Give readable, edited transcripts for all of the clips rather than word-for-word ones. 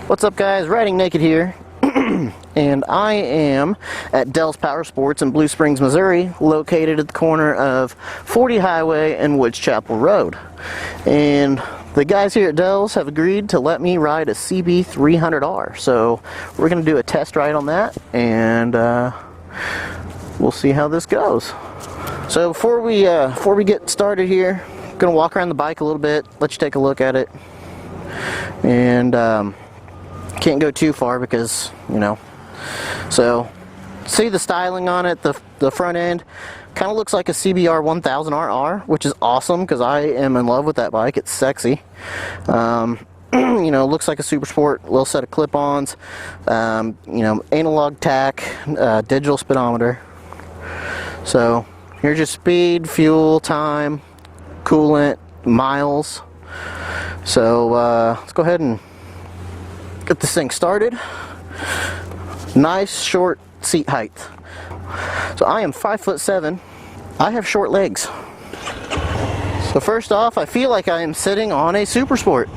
What's up, guys? Riding Naked here. And I am at Dell's Powersports in Blue Springs, Missouri, located at the corner of 40 Highway and Woods Chapel Road. And the guys here at Dell's have agreed to let me ride a CBR300R. So we're going to do a test ride on that, and we'll see how this goes. So before we get started here, I'm going to walk around the bike a little bit, let you take a look at it. And can't go too far because, you know. So see the styling on it, the front end kind of looks like a CBR300R, which is awesome because I am in love with that bike. It's sexy. You know, looks like a super sport, little set of clip-ons, you know, analog tack, digital speedometer. So here's your speed, fuel, time, coolant, miles. So let's go ahead and get this thing started. Nice short seat height. So I am 5'7". I have short legs. So first off, I feel like I am sitting on a super sport.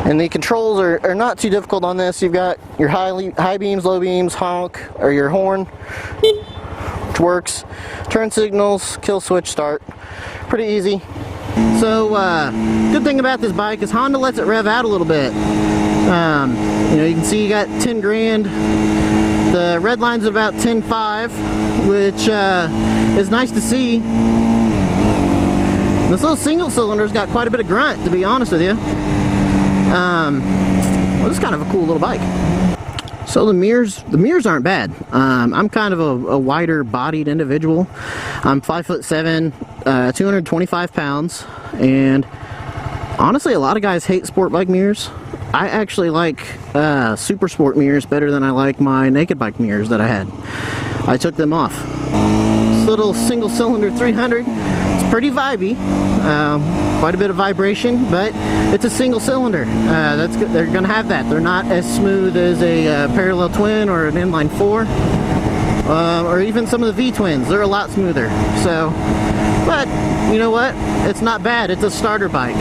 And the controls are not too difficult on this. You've got your high beams, low beams, honk, or your horn, which works. Turn signals, kill switch, start. Pretty easy. So good thing about this bike is Honda lets it rev out a little bit. You know, you can see you got 10 grand. The red line's about 10.5, which is nice to see. This little single cylinder's got quite a bit of grunt, to be honest with you. Well, this is kind of a cool little bike. So the mirrors aren't bad. I'm kind of a wider bodied individual. I'm 5'7", 225 pounds, and honestly a lot of guys hate sport bike mirrors. I actually like super sport mirrors better than I like my naked bike mirrors that I had. I took them off. This little single cylinder 300, it's pretty vibey. Quite a bit of vibration, but it's a single cylinder. That's good. They're gonna have that. They're not as smooth as a parallel twin or an inline 4, or even some of the V-twins. They're a lot smoother. So, but you know what? It's not bad. It's a starter bike.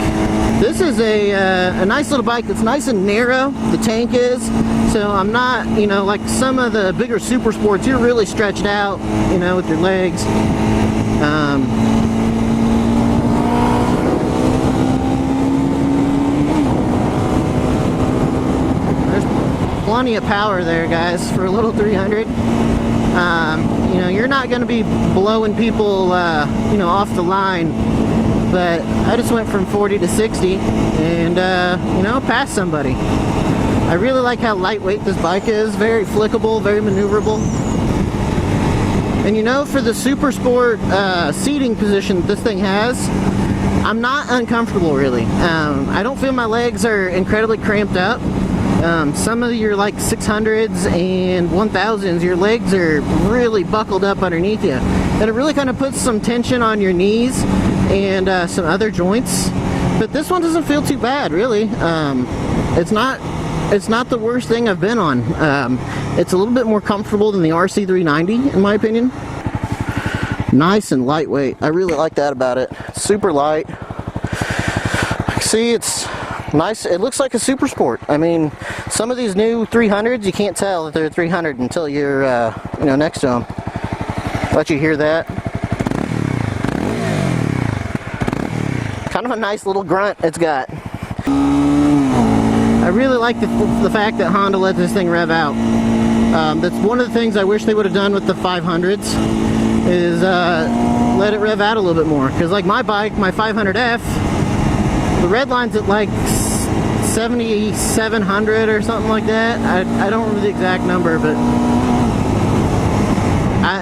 This is a nice little bike. It's nice and narrow. The tank is. So I'm not, you know, like some of the bigger super sports. You're really stretched out, you know, with your legs. Plenty of power there, guys, for a little 300. You know, you're not going to be blowing people, you know, off the line, but I just went from 40 to 60 and, you know, passed somebody. I really like how lightweight this bike is, very flickable, very maneuverable. And you know, for the super sport seating position this thing has, I'm not uncomfortable really. I don't feel my legs are incredibly cramped up. Some of your like 600s and 1000s, your legs are really buckled up underneath you, and it really kind of puts some tension on your knees and some other joints. But this one doesn't feel too bad, really. It's not the worst thing I've been on. It's a little bit more comfortable than the RC390, in my opinion. Nice and lightweight. I really like that about it. Super light. See, it's nice. It looks like a super sport. I mean, some of these new 300s, you can't tell that they're 300 until you're, you know, next to them. Let you hear that. Kind of a nice little grunt it's got. I really like the fact that Honda let this thing rev out. That's one of the things I wish they would have done with the 500s, is let it rev out a little bit more. Because like my bike, my 500F, the red line's at like 7,700 or something like that. I don't remember the exact number, but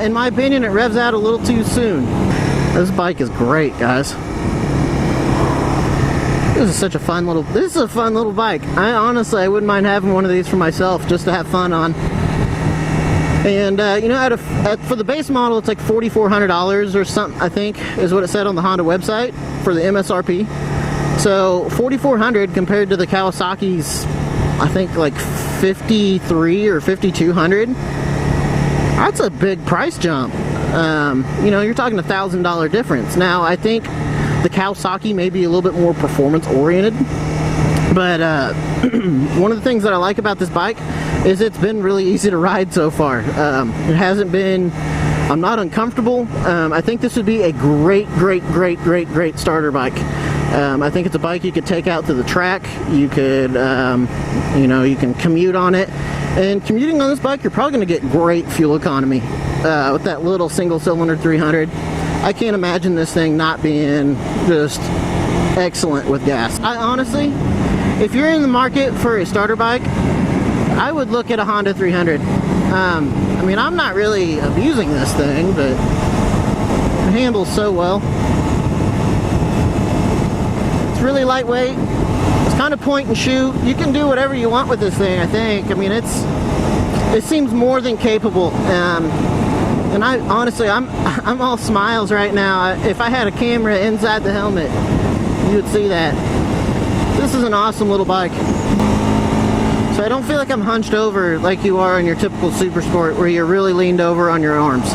in my opinion, it revs out a little too soon. This bike is great, guys. This is a fun little bike. I wouldn't mind having one of these for myself, just to have fun on. And you know, for the base model, it's like $4,400 or something, I think, is what it said on the Honda website for the MSRP. So $4,400 compared to the Kawasaki's, I think like $5,300 or $5,200. That's a big price jump. You know, you're talking $1,000 difference. Now, I think the Kawasaki may be a little bit more performance oriented. But one of the things that I like about this bike is it's been really easy to ride so far. It hasn't been, I'm not uncomfortable. I think this would be a great starter bike. I think it's a bike you could take out to the track. You could, you know, you can commute on it. And commuting on this bike, you're probably going to get great fuel economy with that little single-cylinder 300. I can't imagine this thing not being just excellent with gas. I honestly, if you're in the market for a starter bike, I would look at a Honda 300. I mean, I'm not really abusing this thing, but it handles so well. It's really lightweight. It's kind of point and shoot. You can do whatever you want with this thing, I think. I mean, it seems more than capable. And I honestly, I'm all smiles right now. If I had a camera inside the helmet, you would see that. This is an awesome little bike. So I don't feel like I'm hunched over like you are in your typical Super Sport where you're really leaned over on your arms.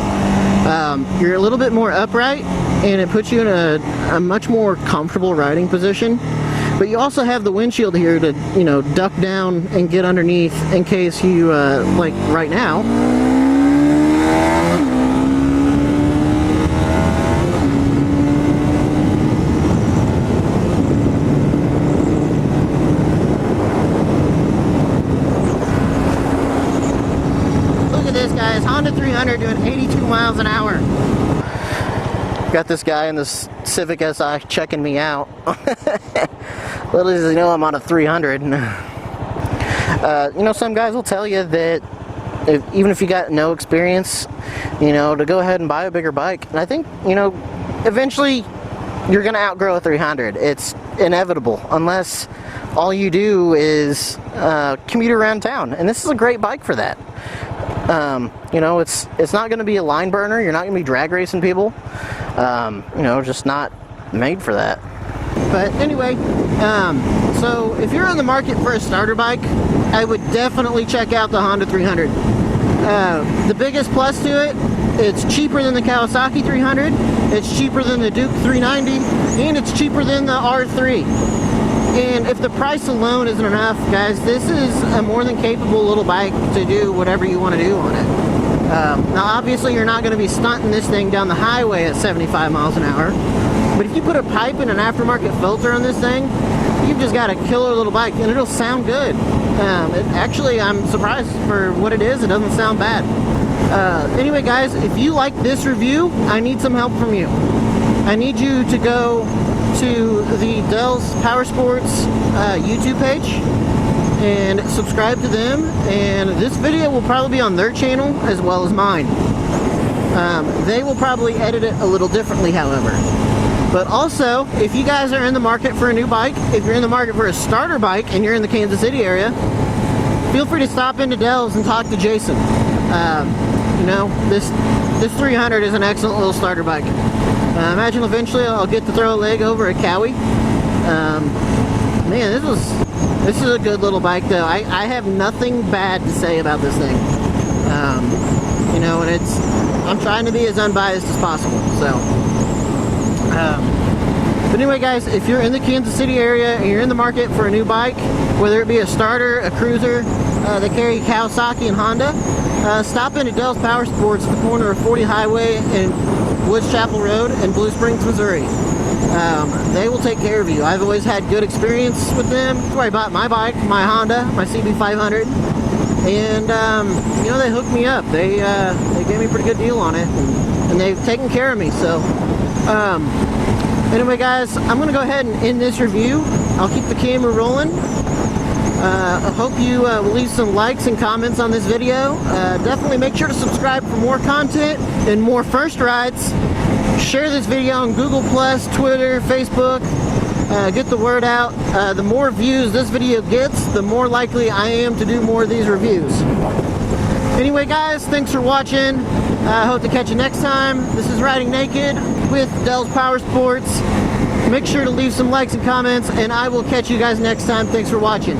You're a little bit more upright, and it puts you in a much more comfortable riding position. But you also have the windshield here to, you know, duck down and get underneath in case you, like right now. Honda 300 doing 82 miles an hour. Got this guy in this Civic Si checking me out. Little does he know I'm on a 300. You know, some guys will tell you that even if you got no experience, you know, to go ahead and buy a bigger bike. And I think, you know, eventually you're going to outgrow a 300. It's inevitable unless all you do is commute around town. And this is a great bike for that. You know, it's not going to be a line burner. You're not going to be drag racing people. You know, just not made for that. But anyway, so if you're in the market for a starter bike, I would definitely check out the Honda 300. The biggest plus to it, it's cheaper than the Kawasaki 300, it's cheaper than the Duke 390, and it's cheaper than the R3. And if the price alone isn't enough, guys, this is a more than capable little bike to do whatever you want to do on it. Now, obviously, you're not going to be stunting this thing down the highway at 75 miles an hour. But if you put a pipe and an aftermarket filter on this thing, you've just got a killer little bike, and it'll sound good. Actually, I'm surprised for what it is. It doesn't sound bad. Anyway, guys, if you like this review, I need some help from you. I need you to go to the Dell's Powersports YouTube page and subscribe to them, and this video will probably be on their channel as well as mine. They will probably edit it a little differently, however. But also, if you guys are in the market for a new bike, if you're in the market for a starter bike and you're in the Kansas City area, feel free to stop into Dell's and talk to Jason. You know, this 300 is an excellent little starter bike. Imagine eventually I'll get to throw a leg over at Cowie. Man, this is a good little bike though. I have nothing bad to say about this thing. You know, and I'm trying to be as unbiased as possible. So, but anyway, guys, if you're in the Kansas City area and you're in the market for a new bike, whether it be a starter, a cruiser, they carry Kawasaki and Honda, stop in at Dell's Powersports at the corner of 40 Highway and Woods Chapel Road in Blue Springs, Missouri. They will take care of you. I've always had good experience with them. That's where I bought my bike, my Honda, my CB300, and you know, they hooked me up. They gave me a pretty good deal on it, and they've taken care of me. So anyway, guys, I'm gonna go ahead and end this review. I'll keep the camera rolling. I hope you will leave some likes and comments on this video. Definitely make sure to subscribe for more content and more first rides. Share this video on Google+, Twitter, Facebook. Get the word out. The more views this video gets, the more likely I am to do more of these reviews. Anyway, guys, thanks for watching. I hope to catch you next time. This is Riding Naked with Dell's Powersports. Make sure to leave some likes and comments, and I will catch you guys next time. Thanks for watching.